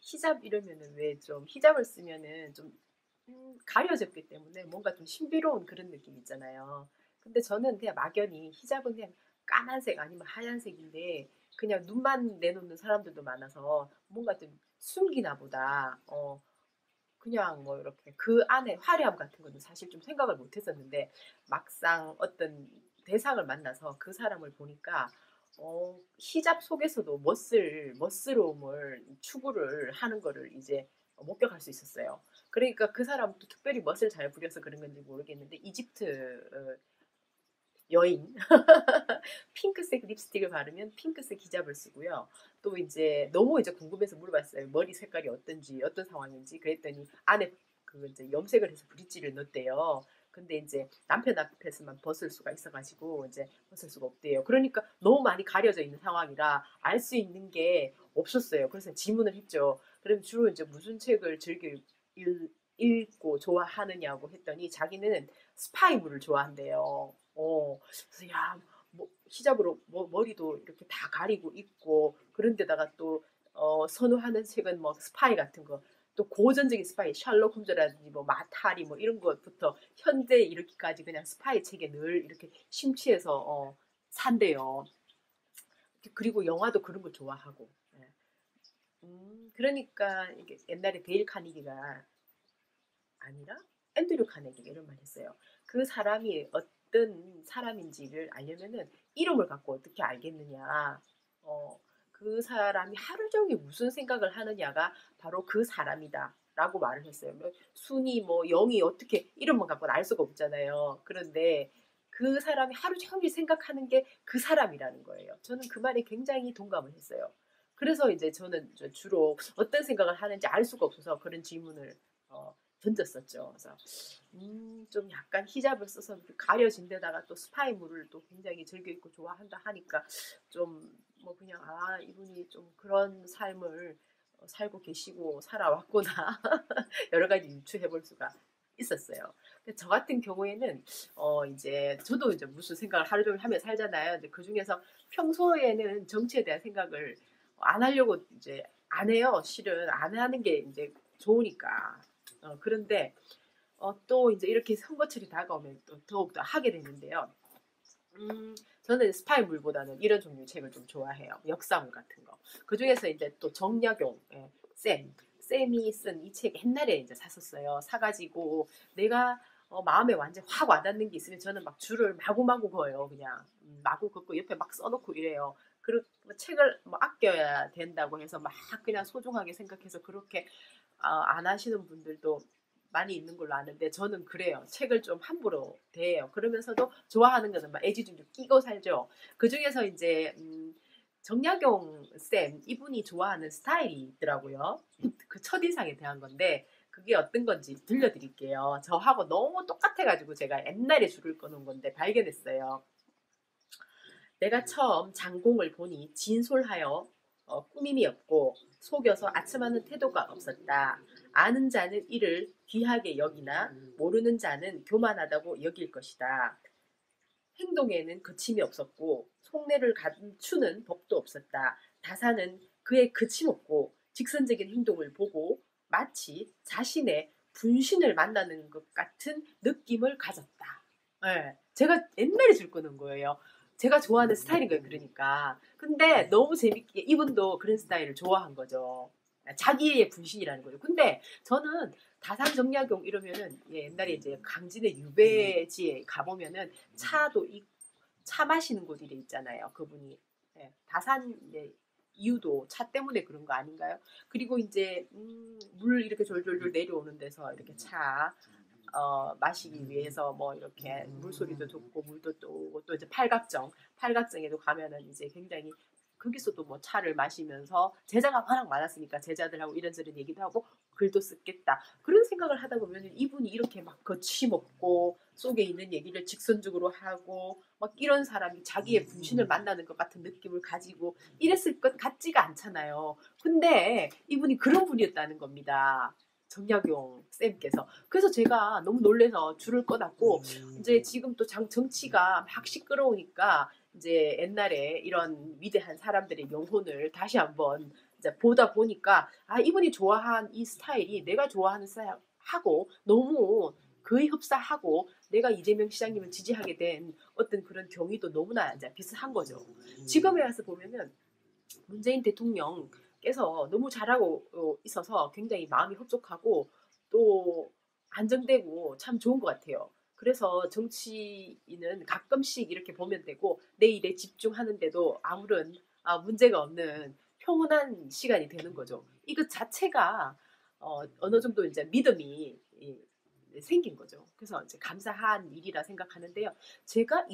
히잡 이러면은 왜 좀 히잡을 쓰면은 좀 가려졌기 때문에 뭔가 좀 신비로운 그런 느낌 있잖아요. 근데 저는 그냥 막연히 히잡은 그냥 까만색 아니면 하얀색인데 그냥 눈만 내놓는 사람들도 많아서 뭔가 좀 숨기나 보다. 그냥 뭐 이렇게 그 안에 화려함 같은 거는 사실 좀 생각을 못 했었는데 막상 어떤 대상을 만나서 그 사람을 보니까 히잡 속에서도 멋스러움을 추구를 하는 거를 이제 목격할 수 있었어요. 그러니까 그 사람도 특별히 멋을 잘 부려서 그런 건지 모르겠는데 이집트 여인 핑크색 립스틱을 바르면 핑크색 히잡을 쓰고요. 또 이제 너무 이제 궁금해서 물어봤어요. 머리 색깔이 어떤지, 어떤 상황인지. 그랬더니 안에 그 이제 염색을 해서 브릿지를 넣었대요. 근데 이제 남편 앞에서만 벗을 수가 있어가지고 이제 벗을 수가 없대요. 그러니까 너무 많이 가려져 있는 상황이라 알 수 있는 게 없었어요. 그래서 질문을 했죠. 그럼 주로 이제 무슨 책을 즐겨 읽고 좋아하느냐고 했더니 자기는 스파이물을 좋아한대요. 그래서 야, 뭐 히잡으로 머리도 이렇게 다 가리고 있고 그런데다가 또 선호하는 책은 뭐 스파이 같은 거, 또 고전적인 스파이 셜록 홈즈라든지 뭐 마타리 뭐 이런 것부터 현대 이렇게까지 그냥 스파이 책에 늘 이렇게 심취해서 산대요. 그리고 영화도 그런 거 좋아하고. 예. 그러니까 이게 옛날에 데일 카니기가 아니라 앤드류 카네기가 이런 말 했어요. 그 사람이 어떤 사람인지를 알려면은 이름을 갖고 어떻게 알겠느냐. 그 사람이 하루 종일 무슨 생각을 하느냐가 바로 그 사람이다. 라고 말을 했어요. 뭐 순이 뭐 영이 어떻게 이름만 갖고는 알 수가 없잖아요. 그런데 그 사람이 하루 종일 생각하는 게 그 사람이라는 거예요. 저는 그 말에 굉장히 동감을 했어요. 그래서 이제 저는 주로 어떤 생각을 하는지 알 수가 없어서 그런 질문을 어, 던졌었죠. 그래서 좀 약간 히잡을 써서 가려진 데다가 또 스파이물을 또 굉장히 즐겨 입고 좋아한다 하니까 좀 뭐 그냥 이분이 좀 그런 삶을 살고 계시고 살아왔구나 여러 가지 유추해 볼 수가 있었어요. 근데 저 같은 경우에는 이제 저도 이제 무슨 생각을 하루 종일 하며 살잖아요. 이제 그 중에서 평소에는 정치에 대한 생각을 안 하려고 이제 안 해요. 실은 안 하는 게 이제 좋으니까. 그런데 또 이제 이렇게 선거철이 다가오면 또 더욱더 하게 되는데요. 저는 스파이물보다는 이런 종류의 책을 좀 좋아해요. 역사물 같은 거. 그 중에서 이제 또 정약용, 쌤이 쓴 이 책 옛날에 이제 샀었어요. 사가지고 내가 마음에 완전 확 와닿는 게 있으면 저는 막 줄을 마구마구 그어요. 그냥 마구 긋고 옆에 막 써놓고 이래요. 그리고 책을 뭐 아껴야 된다고 해서 막 그냥 소중하게 생각해서 그렇게 안 하시는 분들도 많이 있는 걸로 아는데 저는 그래요. 책을 좀 함부로 대해요. 그러면서도 좋아하는 거는 막 애지중지 끼고 살죠. 그 중에서 이제 정약용 쌤 이분이 좋아하는 스타일이 있더라고요. 그 첫인상에 대한 건데 그게 어떤 건지 들려드릴게요. 저하고 너무 똑같아가지고 제가 옛날에 줄을 꺼놓은 건데 발견했어요. 내가 처음 장공을 보니 진솔하여 꾸밈이 없고 속여서 아첨하는 태도가 없었다. 아는 자는 이를 귀하게 여기나 모르는 자는 교만하다고 여길 것이다. 행동에는 거침이 없었고 속내를 감추는 법도 없었다. 다사는 그의 거침없고 직선적인 행동을 보고 마치 자신의 분신을 만나는 것 같은 느낌을 가졌다. 네, 제가 옛날에 줄 거는 거예요. 제가 좋아하는 스타일인 거예요. 그러니까. 근데 너무 재밌게 이분도 그런 스타일을 좋아한 거죠. 자기의 분신이라는 거죠. 근데 저는 다산정약용 이러면은 옛날에 이제 강진의 유배지에 가보면은 차 마시는 곳 이래 있잖아요. 그분이 다산 이유도 차 때문에 그런 거 아닌가요? 그리고 이제 물 이렇게 졸졸졸 내려오는 데서 이렇게 차 마시기 위해서 뭐 이렇게 물소리도 좋고 물도 또 오고 또 이제 팔각정에도 가면은 이제 굉장히 거기서도 뭐 차를 마시면서 제자가 워낙 많았으니까 제자들하고 이런저런 얘기도 하고 글도 쓰겠다 그런 생각을 하다 보면 이분이 이렇게 막 거침없고 속에 있는 얘기를 직선적으로 하고 막 이런 사람이 자기의 분신을 만나는 것 같은 느낌을 가지고 이랬을 것 같지가 않잖아요. 근데 이분이 그런 분이었다는 겁니다. 정약용 쌤께서. 그래서 제가 너무 놀래서 줄을 꺼놨고 이제 지금 또 정치가 막 시끄러우니까 이제 옛날에 이런 위대한 사람들의 영혼을 다시 한번 이제 보다 보니까 아 이분이 좋아한 이 스타일이 내가 좋아하는 스타일하고 너무 거의 흡사하고 내가 이재명 시장님을 지지하게 된 어떤 그런 경위도 너무나 이제 비슷한 거죠. 지금에 와서 보면은 문재인 대통령께서 너무 잘하고 있어서 굉장히 마음이 흡족하고 또 안정되고 참 좋은 것 같아요. 그래서 정치인은 가끔씩 이렇게 보면 되고 내 일에 집중하는데도 아무런 문제가 없는 평온한 시간이 되는 거죠. 이것 자체가 어느 정도 이제 믿음이 생긴 거죠. 그래서 이제 감사한 일이라 생각하는데요. 제가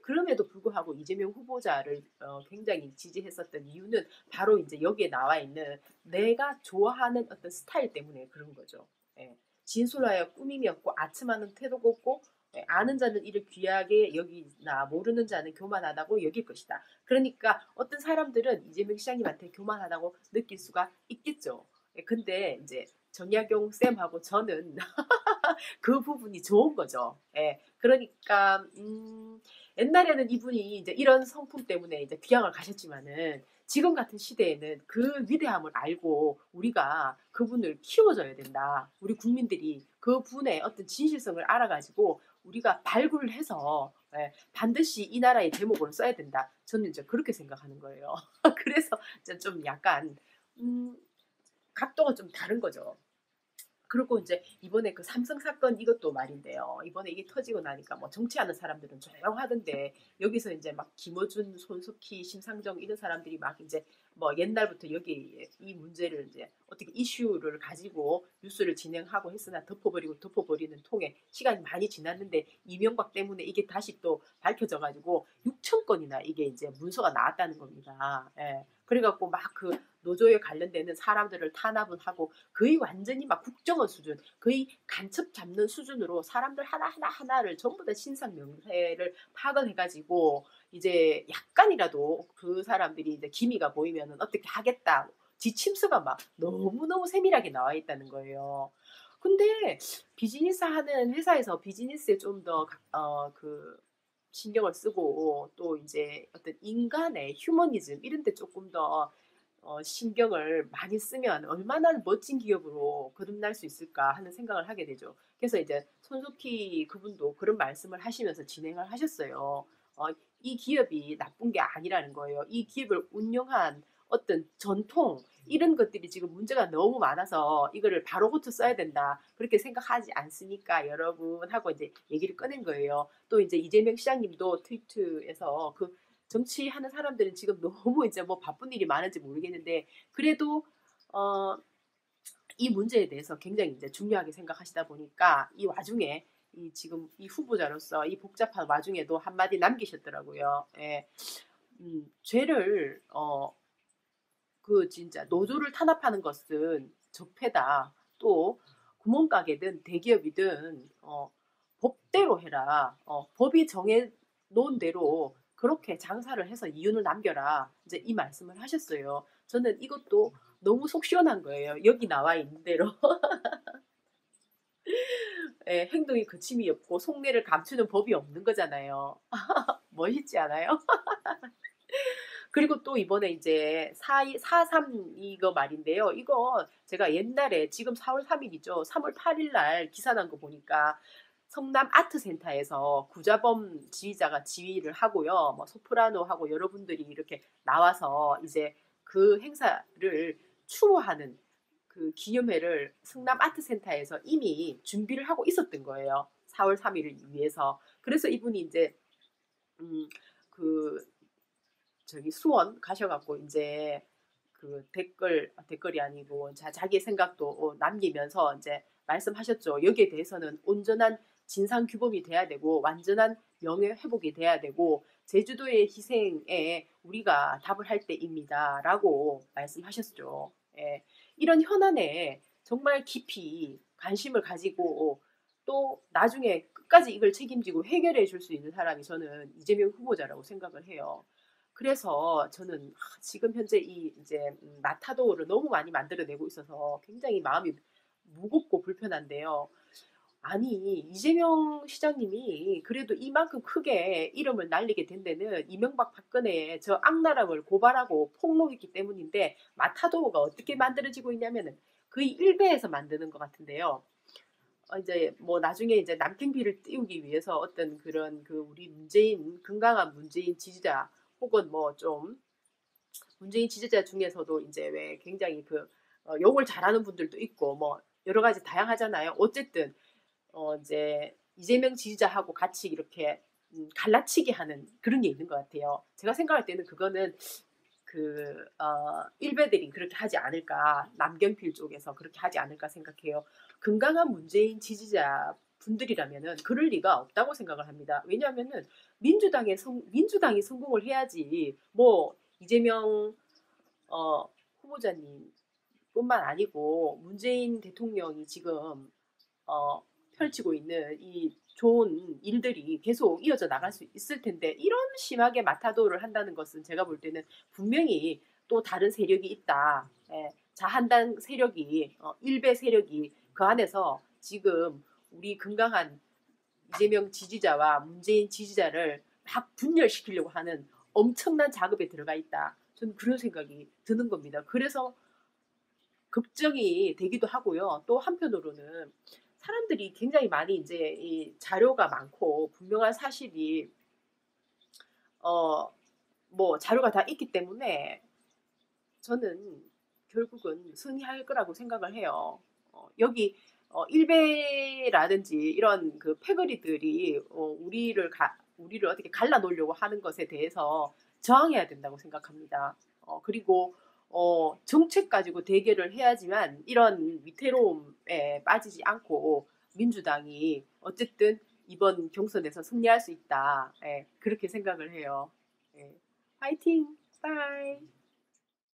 그럼에도 불구하고 이재명 후보자를 굉장히 지지했었던 이유는 바로 이제 여기에 나와 있는 내가 좋아하는 어떤 스타일 때문에 그런 거죠. 예. 진솔하여 꾸밈이 없고 아첨하는 태도가 없고 아는 자는 이를 귀하게 여기나 모르는 자는 교만하다고 여길 것이다. 그러니까 어떤 사람들은 이재명 시장님한테 교만하다고 느낄 수가 있겠죠. 근데 이제 정약용 쌤하고 저는 그 부분이 좋은 거죠. 예. 그러니까 옛날에는 이분이 이제 이런 성품 때문에 이제 귀향을 가셨지만은 지금 같은 시대에는 그 위대함을 알고 우리가 그분을 키워줘야 된다. 우리 국민들이 그 분의 어떤 진실성을 알아가지고 우리가 발굴을 해서 반드시 이 나라의 제목으로 써야 된다. 저는 이제 그렇게 생각하는 거예요. 그래서 좀 약간 각도가 좀 다른 거죠. 그리고 이제 이번에 그 삼성 사건 이것도 말인데요. 이번에 이게 터지고 나니까 뭐 정치하는 사람들은 조용하던데 여기서 이제 막 김어준, 손석희, 심상정 이런 사람들이 막 이제 뭐 옛날부터 여기 이 문제를 이제 어떻게 이슈를 가지고 뉴스를 진행하고 했으나 덮어버리는 통에 시간이 많이 지났는데 이명박 때문에 이게 다시 또 밝혀져 가지고 6천 건이나 이게 이제 문서가 나왔다는 겁니다. 예. 그래갖고 막 그 노조에 관련되는 사람들을 탄압을 하고 거의 완전히 막 국정원 수준, 거의 간첩 잡는 수준으로 사람들 하나를 전부 다 신상 명세를 파악해가지고 이제 약간이라도 그 사람들이 이제 기미가 보이면은 어떻게 하겠다. 지침서가 막 너무너무 세밀하게 나와 있다는 거예요. 근데 비즈니스 하는 회사에서 비즈니스에 좀 더 그 신경을 쓰고 또 이제 어떤 인간의 휴머니즘 이런 데 조금 더 신경을 많이 쓰면 얼마나 멋진 기업으로 거듭날 수 있을까 하는 생각을 하게 되죠. 그래서 이제 손석희 그분도 그런 말씀을 하시면서 진행을 하셨어요. 이 기업이 나쁜 게 아니라는 거예요. 이 기업을 운영한 어떤 전통 이런 것들이 지금 문제가 너무 많아서 이거를 바로 고쳐 써야 된다. 그렇게 생각하지 않습니까? 여러분 하고 이제 얘기를 꺼낸 거예요. 또 이제 이재명 시장님도 트위트에서 그 정치하는 사람들은 지금 너무 이제 뭐 바쁜 일이 많은지 모르겠는데 그래도 어, 이 문제에 대해서 굉장히 이제 중요하게 생각하시다 보니까 이 와중에 이 지금 이 후보자로서 이 복잡한 와중에도 한마디 남기셨더라고요. 예. 죄를 그 진짜 노조를 탄압하는 것은 적폐다. 또 구멍가게든 대기업이든 법대로 해라. 법이 정해 놓은 대로 그렇게 장사를 해서 이윤을 남겨라. 이제 이 말씀을 하셨어요. 저는 이것도 너무 속 시원한 거예요. 여기 나와 있는 대로. 예, 행동이 거침이 없고 속내를 감추는 법이 없는 거잖아요. 멋있지 않아요? 그리고 또 이번에 이제 4.3 이거 말인데요. 이거 제가 옛날에 지금 4월 3일이죠. 3월 8일 날 기사 난 거 보니까 성남 아트센터에서 구자범 지휘자가 지휘를 하고요. 뭐 소프라노하고 여러분들이 이렇게 나와서 이제 그 행사를 추모하는 그 기념회를 성남 아트센터에서 이미 준비를 하고 있었던 거예요. 4월 3일을 위해서. 그래서 이분이 이제 그 저기 수원 가셔갖고 이제 그 댓글이 아니고 자기 생각도 남기면서 이제 말씀하셨죠. 여기에 대해서는 온전한 진상 규범이 돼야 되고 완전한 명예 회복이 돼야 되고 제주도의 희생에 우리가 답을 할 때입니다라고 말씀하셨죠. 예. 이런 현안에 정말 깊이 관심을 가지고 또 나중에 끝까지 이걸 책임지고 해결해 줄 수 있는 사람이 저는 이재명 후보자라고 생각을 해요. 그래서 저는 지금 현재 이 이제 마타도를 너무 많이 만들어내고 있어서 굉장히 마음이 무겁고 불편한데요. 아니 이재명 시장님이 그래도 이만큼 크게 이름을 날리게 된 데는 이명박 박근혜의 저 악랄함을 고발하고 폭로했기 때문인데 마타도가 어떻게 만들어지고 있냐면은 거의 1배에서 만드는 것 같은데요. 이제 뭐 나중에 이제 남편비를 띄우기 위해서 어떤 그런 그 우리 문재인 건강한 문재인 지지자 혹은 뭐 좀 문재인 지지자 중에서도 이제 왜 굉장히 그 욕을 잘하는 분들도 있고 뭐 여러 가지 다양하잖아요. 어쨌든 이제 이재명 지지자하고 같이 이렇게 갈라치기 하는 그런 게 있는 것 같아요. 제가 생각할 때는 그거는 그 일베들이 그렇게 하지 않을까, 남경필 쪽에서 그렇게 하지 않을까 생각해요. 건강한 문재인 지지자 분들이라면은 그럴 리가 없다고 생각을 합니다. 왜냐하면은 민주당이 성공을 해야지 뭐 이재명 후보자님뿐만 아니고 문재인 대통령이 지금 어, 펼치고 있는 이 좋은 일들이 계속 이어져 나갈 수 있을 텐데 이런 심하게 마타도를 한다는 것은 제가 볼 때는 분명히 또 다른 세력이 있다. 예, 자한당 세력이 일베 세력이 그 안에서 지금 우리 건강한 이재명 지지자와 문재인 지지자를 막 분열시키려고 하는 엄청난 작업에 들어가 있다. 저는 그런 생각이 드는 겁니다. 그래서 걱정이 되기도 하고요. 또 한편으로는 사람들이 굉장히 많이 이제 이 자료가 많고 분명한 사실이 뭐 자료가 다 있기 때문에 저는 결국은 승리할 거라고 생각을 해요. 여기 일베라든지 이런 그 패거리들이 우리를 어떻게 갈라 놓으려고 하는 것에 대해서 저항해야 된다고 생각합니다. 그리고 정책 가지고 대결을 해야지만 이런 위태로움에 빠지지 않고 민주당이 어쨌든 이번 경선에서 승리할 수 있다. 예, 그렇게 생각을 해요. 예. 파이팅! 바이!